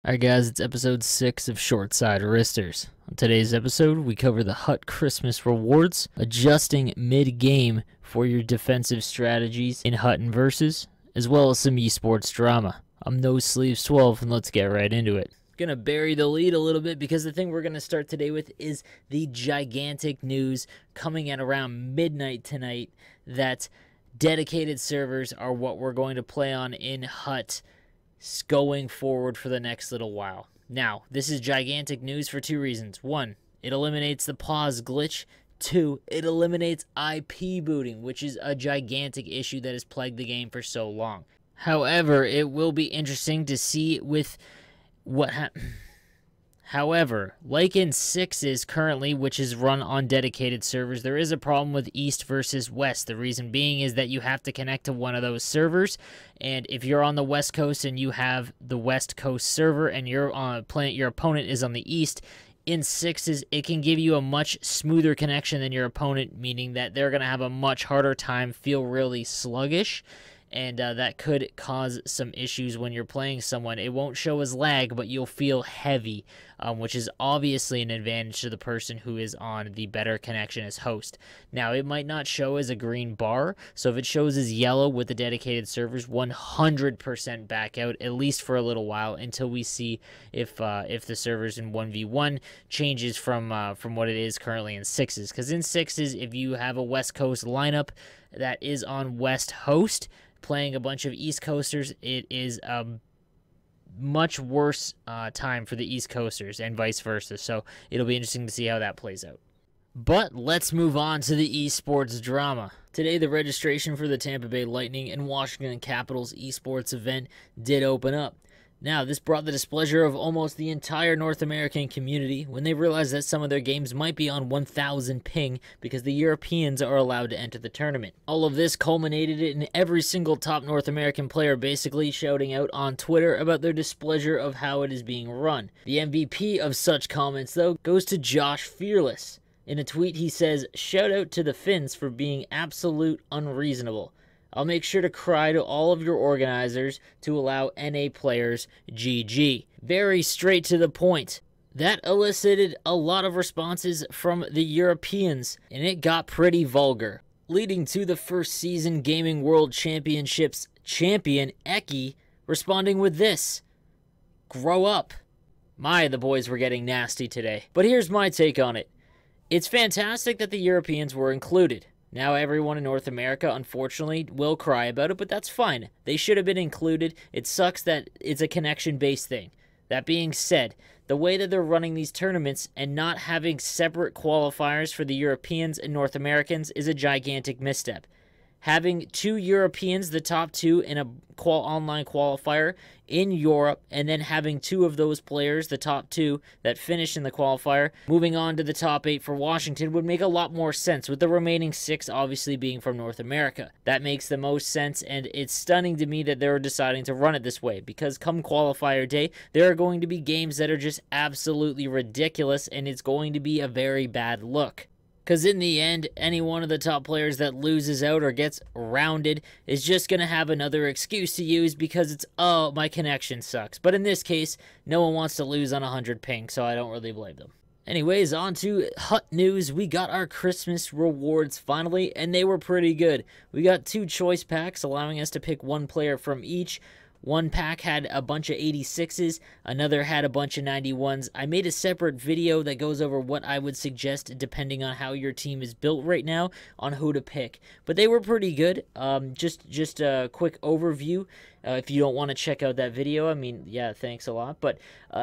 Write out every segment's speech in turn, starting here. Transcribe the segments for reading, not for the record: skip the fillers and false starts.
Alright guys, it's episode 6 of Short Side Wristers. On today's episode, we cover the Hut Christmas rewards, adjusting mid-game for your defensive strategies in Hut and Versus, as well as some esports drama. I'm No Sleeves 12 and let's get right into it. Gonna bury the lead a little bit because the thing we're gonna start today with is the gigantic news coming at around midnight tonight that dedicated servers are what we're going to play on in Hut going forward for the next little while. Now, this is gigantic news for two reasons. One, it eliminates the pause glitch. Two, it eliminates IP booting, which is a gigantic issue that has plagued the game for so long. However, it will be interesting to see with what However, like in Sixes currently, which is run on dedicated servers, there is a problem with East versus West. The reason being is that you have to connect to one of those servers, and if you're on the West Coast and you have the West Coast server and your opponent is on the East, in Sixes, it can give you a much smoother connection than your opponent, meaning that they're going to have a much harder time, feel really sluggish, and that could cause some issues when you're playing someone. It won't show as lag, but you'll feel heavy, which is obviously an advantage to the person who is on the better connection as host. Now, it might not show as a green bar, so if it shows as yellow with the dedicated servers, 100% back out, at least for a little while, until we see if the servers in 1v1 changes from what it is currently in Sixes. Because in Sixes, if you have a West Coast lineup that is on West Host, playing a bunch of East Coasters, it is a much worse time for the East Coasters and vice versa. So it'll be interesting to see how that plays out. But let's move on to the esports drama. Today, the registration for the Tampa Bay Lightning and Washington Capitals esports event did open up. Now, this brought the displeasure of almost the entire North American community when they realized that some of their games might be on 1000 ping because the Europeans are allowed to enter the tournament. All of this culminated in every single top North American player basically shouting out on Twitter about their displeasure of how it is being run. The MVP of such comments, though, goes to Josh Fearless. In a tweet, he says, "Shout out to the Finns for being absolute unreasonable. I'll make sure to cry to all of your organizers to allow NA players GG." Very straight to the point. That elicited a lot of responses from the Europeans, and it got pretty vulgar, leading to the first season Gaming World Championships champion, Eki, responding with this: "Grow up." The boys were getting nasty today. But here's my take on it. It's fantastic that the Europeans were included. Now everyone in North America, unfortunately, will cry about it, but that's fine. They should have been included. It sucks that it's a connection-based thing. That being said, the way that they're running these tournaments and not having separate qualifiers for the Europeans and North Americans is a gigantic misstep. Having two Europeans, the top two, in a online qualifier in Europe, and then having two of those players, the top two, that finish in the qualifier, moving on to the top 8 for Washington would make a lot more sense, with the remaining 6 obviously being from North America. That makes the most sense, and it's stunning to me that they're deciding to run it this way, because come qualifier day, there are going to be games that are just absolutely ridiculous, and it's going to be a very bad look. Because in the end, any one of the top players that loses out or gets rounded is just going to have another excuse to use because it's, "Oh, my connection sucks." But in this case, no one wants to lose on 100 ping, so I don't really blame them. Anyways, on to Hut news. We got our Christmas rewards finally, and they were pretty good. We got 2 choice packs, allowing us to pick one player from each. One pack had a bunch of 86s, another had a bunch of 91s. I made a separate video that goes over what I would suggest depending on how your team is built right now on who to pick. But they were pretty good. Just a quick overview. If you don't want to check out that video, I mean, yeah, thanks a lot. But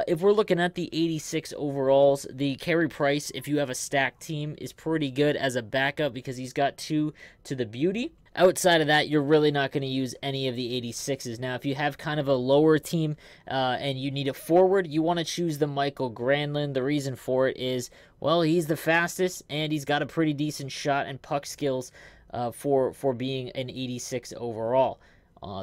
if we're looking at the 86 overalls, the carry price, if you have a stacked team, is pretty good as a backup because he's got 2 to the beauty. Outside of that, you're really not going to use any of the 86s. Now, if you have kind of a lower team and you need a forward, you want to choose the Michael Granlund. The reason for it is, well, he's the fastest, and he's got a pretty decent shot and puck skills for being an 86 overall.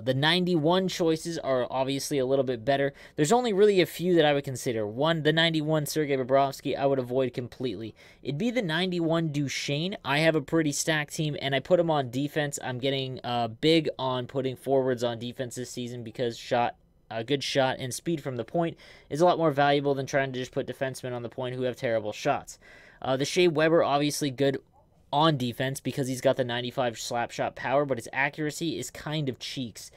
The 91 choices are obviously a little bit better. There's only really a few that I would consider. One, the 91 Sergei Bobrovsky, I would avoid completely. It'd be the 91 Duchesne. I have a pretty stacked team, and I put him on defense. I'm getting big on putting forwards on defense this season because shot A good shot and speed from the point is a lot more valuable than trying to just put defensemen on the point who have terrible shots. The Shea Weber, obviously good on defense because he's got the 95 slap shot power, but his accuracy is kind of cheeks.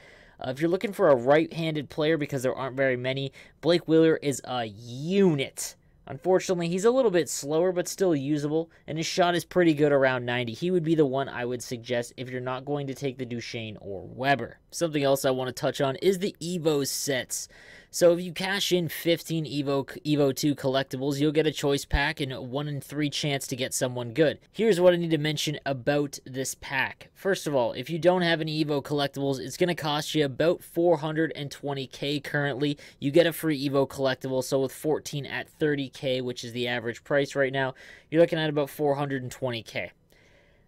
If you're looking for a right-handed player, because there aren't very many, Blake Wheeler is a unit. Unfortunately, he's a little bit slower, but still usable, and his shot is pretty good around 90. He would be the one I would suggest if you're not going to take the Duchesne or Weber. Something else I want to touch on is the Evo sets. So if you cash in 15 Evo 2 collectibles, you'll get a choice pack and a 1 in 3 chance to get someone good. Here's what I need to mention about this pack. First of all, if you don't have any Evo collectibles, it's going to cost you about 420k currently. You get a free Evo collectible, so with 14 at 30k, which is the average price right now, you're looking at about 420k.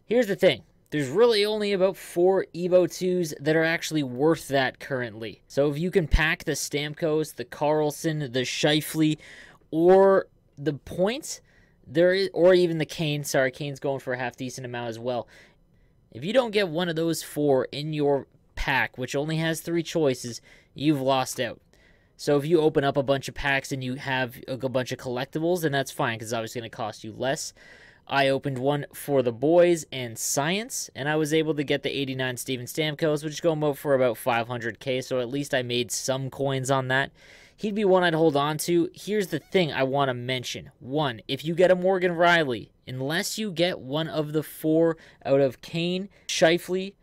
Here's the thing. There's really only about 4 Evo 2s that are actually worth that currently. So if you can pack the Stamkos, the Carlson, the Scheifele, or the points, or even the Kane. Sorry, Kane's going for a half-decent amount as well. If you don't get one of those 4 in your pack, which only has 3 choices, you've lost out. So if you open up a bunch of packs and you have a bunch of collectibles, then that's fine because it's obviously going to cost you less. I opened one for the boys and science, and I was able to get the 89 Steven Stamkos, which is going for about 500k, so at least I made some coins on that. He'd be one I'd hold on to. Here's the thing I want to mention. 1, if you get a Morgan Riley, unless you get one of the 4 out of Kane, Scheifele,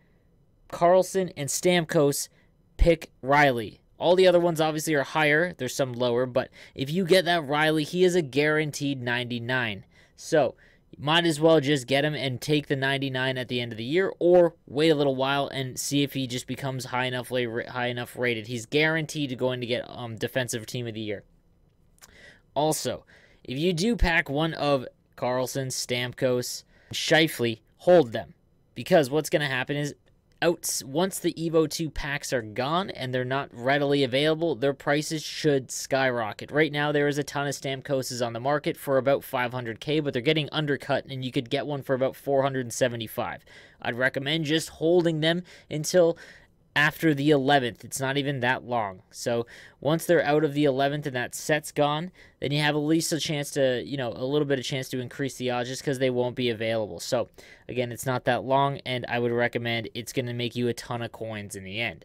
Carlson, and Stamkos, pick Riley. All the other ones obviously are higher. There's some lower, but if you get that Riley, he is a guaranteed 99. So might as well just get him and take the 99 at the end of the year, or wait a little while and see if he just becomes high enough rated. He's guaranteed to going to get defensive team of the year. Also, if you do pack one of Carlson, Stamkos, Scheifele, hold them, because what's going to happen is once the Evo 2 packs are gone and they're not readily available, their prices should skyrocket. Right now, there is a ton of Stamkoses on the market for about 500k, but they're getting undercut, and you could get one for about 475. I'd recommend just holding them until after the 11th. It's not even that long. So once they're out of the 11th and that set's gone, then you have at least a chance to, a little bit of chance to increase the odds just because they won't be available. So again, it's not that long, and I would recommend it's going to make you a ton of coins in the end.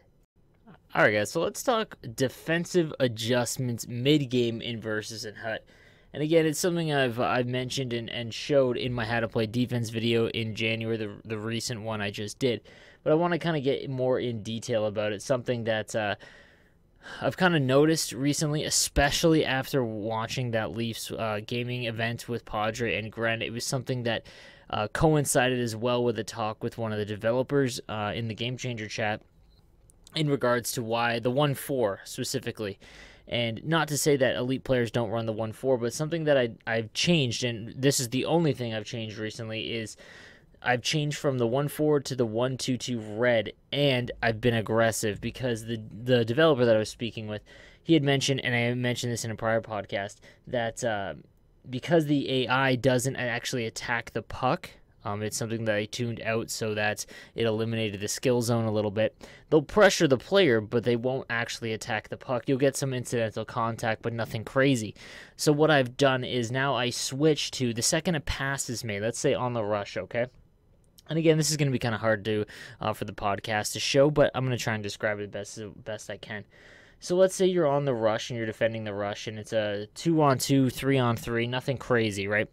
All right, guys, so let's talk defensive adjustments mid-game in Versus and Hut. And again, it's something I've mentioned and showed in my How to Play Defense video in January, the recent one I just did. But I want to kind of get more in detail about it, something that I've kind of noticed recently, especially after watching that Leafs gaming event with Padre and Gren. It was something that coincided as well with a talk with one of the developers in the Game Changer chat in regards to why the 1-4 specifically. And not to say that elite players don't run the 1-4, but something that I've changed, and this is the only thing I've changed recently, is I've changed from the 1-4 to the 1-2-2 red, and I've been aggressive because the developer that I was speaking with, he had mentioned, and I mentioned this in a prior podcast, that because the AI doesn't actually attack the puck, it's something that I tuned out so that it eliminated the skill zone a little bit. They'll pressure the player, but they won't actually attack the puck. You'll get some incidental contact, but nothing crazy. So what I've done is now I switch to the second a pass is made, let's say on the rush, okay? And again, this is going to be kind of hard to for the podcast to show, but I'm going to try and describe it best I can. So let's say you're on the rush and you're defending the rush, and it's a 2-on-2, 3-on-3, nothing crazy, right?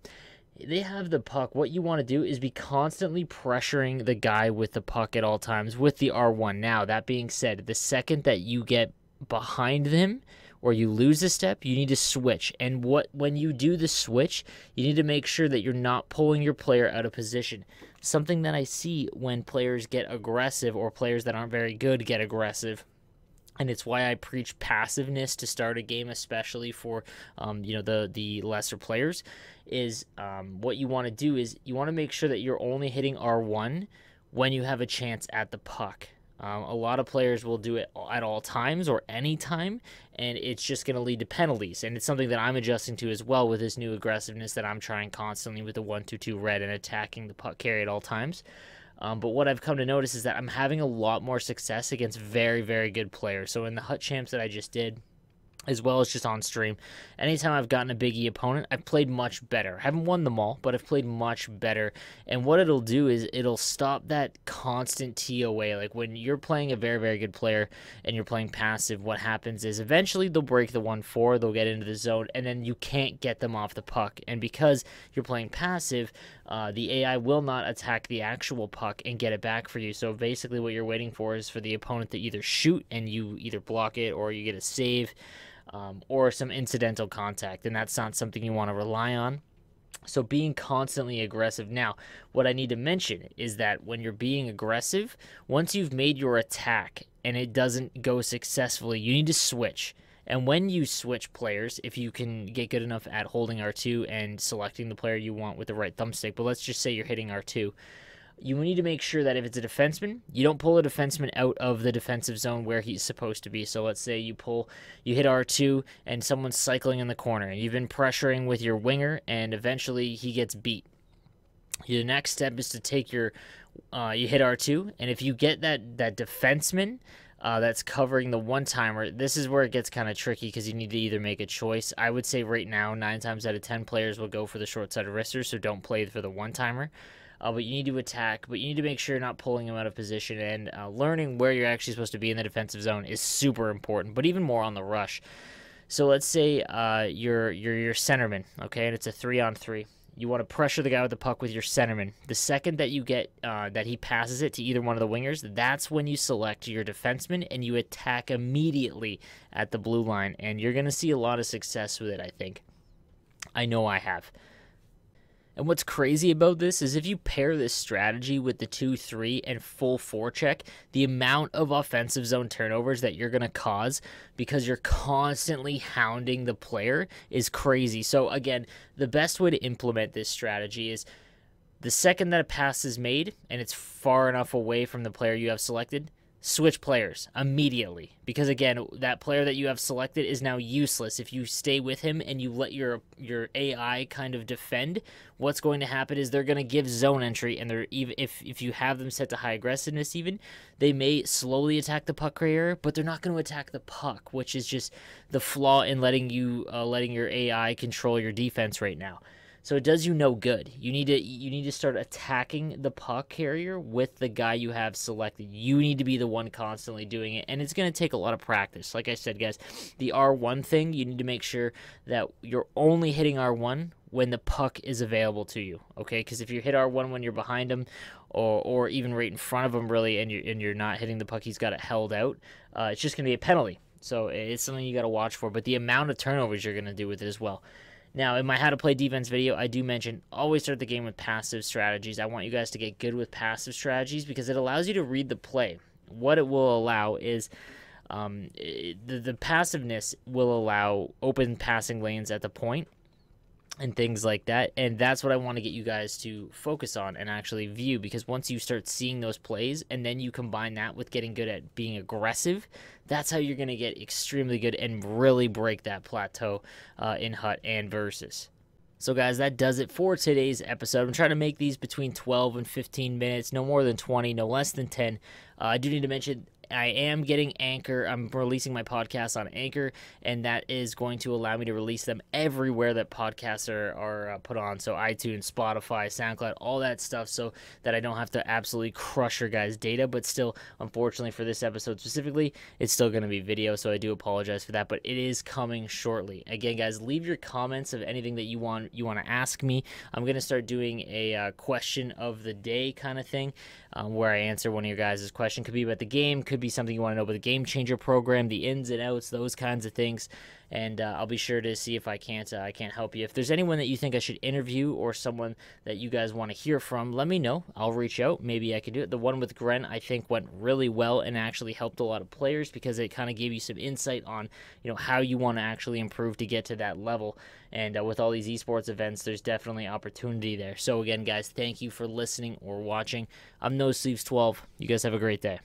They have the puck. What you want to do is be constantly pressuring the guy with the puck at all times with the R1. Now, that being said, the second that you get behind them or you lose a step, you need to switch. And when you do the switch, you need to make sure that you're not pulling your player out of position. Something that I see when players get aggressive, or players that aren't very good get aggressive, and it's why I preach passiveness to start a game, especially for the lesser players, is what you want to do is you want to make sure that you're only hitting R1 when you have a chance at the puck. A lot of players will do it at all times or any time, and it's just going to lead to penalties. And it's something that I'm adjusting to as well with this new aggressiveness that I'm trying constantly with the 1-2-2 red and attacking the puck carry at all times. But what I've come to notice is that I'm having a lot more success against very, very good players. So in the Hut Champs that I just did, as well as just on stream, anytime I've gotten a Big E opponent, I've played much better. I haven't won them all, but I've played much better. And what it'll do is it'll stop that constant TOA. Like when you're playing a very, very good player and you're playing passive, what happens is eventually they'll break the 1-4, they'll get into the zone, and then you can't get them off the puck. And because you're playing passive, the AI will not attack the actual puck and get it back for you. So basically what you're waiting for is for the opponent to either shoot and you either block it or you get a save, or some incidental contact, and that's not something you want to rely on. So being constantly aggressive. Now, what I need to mention is that when you're being aggressive, once you've made your attack and it doesn't go successfully, you need to switch. And when you switch players, if you can get good enough at holding R2 and selecting the player you want with the right thumbstick, but let's just say you're hitting R2, you need to make sure that if it's a defenseman, you don't pull a defenseman out of the defensive zone where he's supposed to be. So let's say you hit R2 and someone's cycling in the corner. You've been pressuring with your winger and eventually he gets beat. The next step is to take you hit R2, and if you get that defenseman that's covering the one-timer, this is where it gets kind of tricky because you need to either make a choice. I would say right now, 9 times out of 10 players will go for the short-sided wrister, so don't play for the one-timer. But you need to attack, but you need to make sure you're not pulling him out of position, and learning where you're actually supposed to be in the defensive zone is super important, but even more on the rush. So let's say you're your centerman, okay, and it's a 3-on-3. You want to pressure the guy with the puck with your centerman. The second that you get that he passes it to either one of the wingers, that's when you select your defenseman and you attack immediately at the blue line, and you're going to see a lot of success with it, I think. I know I have. And what's crazy about this is if you pair this strategy with the 2-3 and full forecheck, the amount of offensive zone turnovers that you're going to cause because you're constantly hounding the player is crazy. So again, the best way to implement this strategy is the second that a pass is made and it's far enough away from the player you have selected, switch players immediately, because again, that player that you have selected is now useless. If you stay with him and you let your AI kind of defend, what's going to happen is they're going to give zone entry, and they're even if you have them set to high aggressiveness, even they may slowly attack the puck carrier, but they're not going to attack the puck, which is just the flaw in letting your AI control your defense right now. So it does you no good. You need to start attacking the puck carrier with the guy you have selected. You need to be the one constantly doing it, and it's going to take a lot of practice. Like I said, guys, the R1 thing, you need to make sure that you're only hitting R1 when the puck is available to you, okay? Because if you hit R1 when you're behind him, or even right in front of him, really, and you're not hitting the puck, he's got it held out, it's just going to be a penalty. So it's something you got to watch for. But the amount of turnovers you're going to do with it as well. Now, in my How to Play Defense video, I do mention always start the game with passive strategies. I want you guys to get good with passive strategies because it allows you to read the play. What it will allow is the passiveness will allow open passing lanes at the point and things like that, and that's what I want to get you guys to focus on and actually view, because once you start seeing those plays and then you combine that with getting good at being aggressive, that's how you're going to get extremely good and really break that plateau in Hut and Versus. So guys, that does it for today's episode. I'm trying to make these between 12 and 15 minutes, no more than 20, no less than 10. I do need to mention I am getting Anchor. I'm releasing my podcast on Anchor, and that is going to allow me to release them everywhere that podcasts are put on. So iTunes, Spotify, SoundCloud, all that stuff, so that I don't have to absolutely crush your guys' data. But still, unfortunately for this episode specifically, it's still going to be video, so I do apologize for that. But it is coming shortly. Again, guys, leave your comments of anything that you want to ask me. I'm going to start doing a question of the day kind of thing, where I answer one of your guys' questions. Could be about the game, could be something you want to know about the Game Changer program, the ins and outs, those kinds of things. And I'll be sure to see if I can't help you. If there's anyone that you think I should interview or someone that you guys want to hear from, let me know. I'll reach out. Maybe I can do it. The one with Gren, I think, went really well and actually helped a lot of players because it kind of gave you some insight on, how you want to actually improve to get to that level. And with all these esports events, there's definitely opportunity there. So again, guys, thank you for listening or watching. I'm No Sleeves 12. You guys have a great day.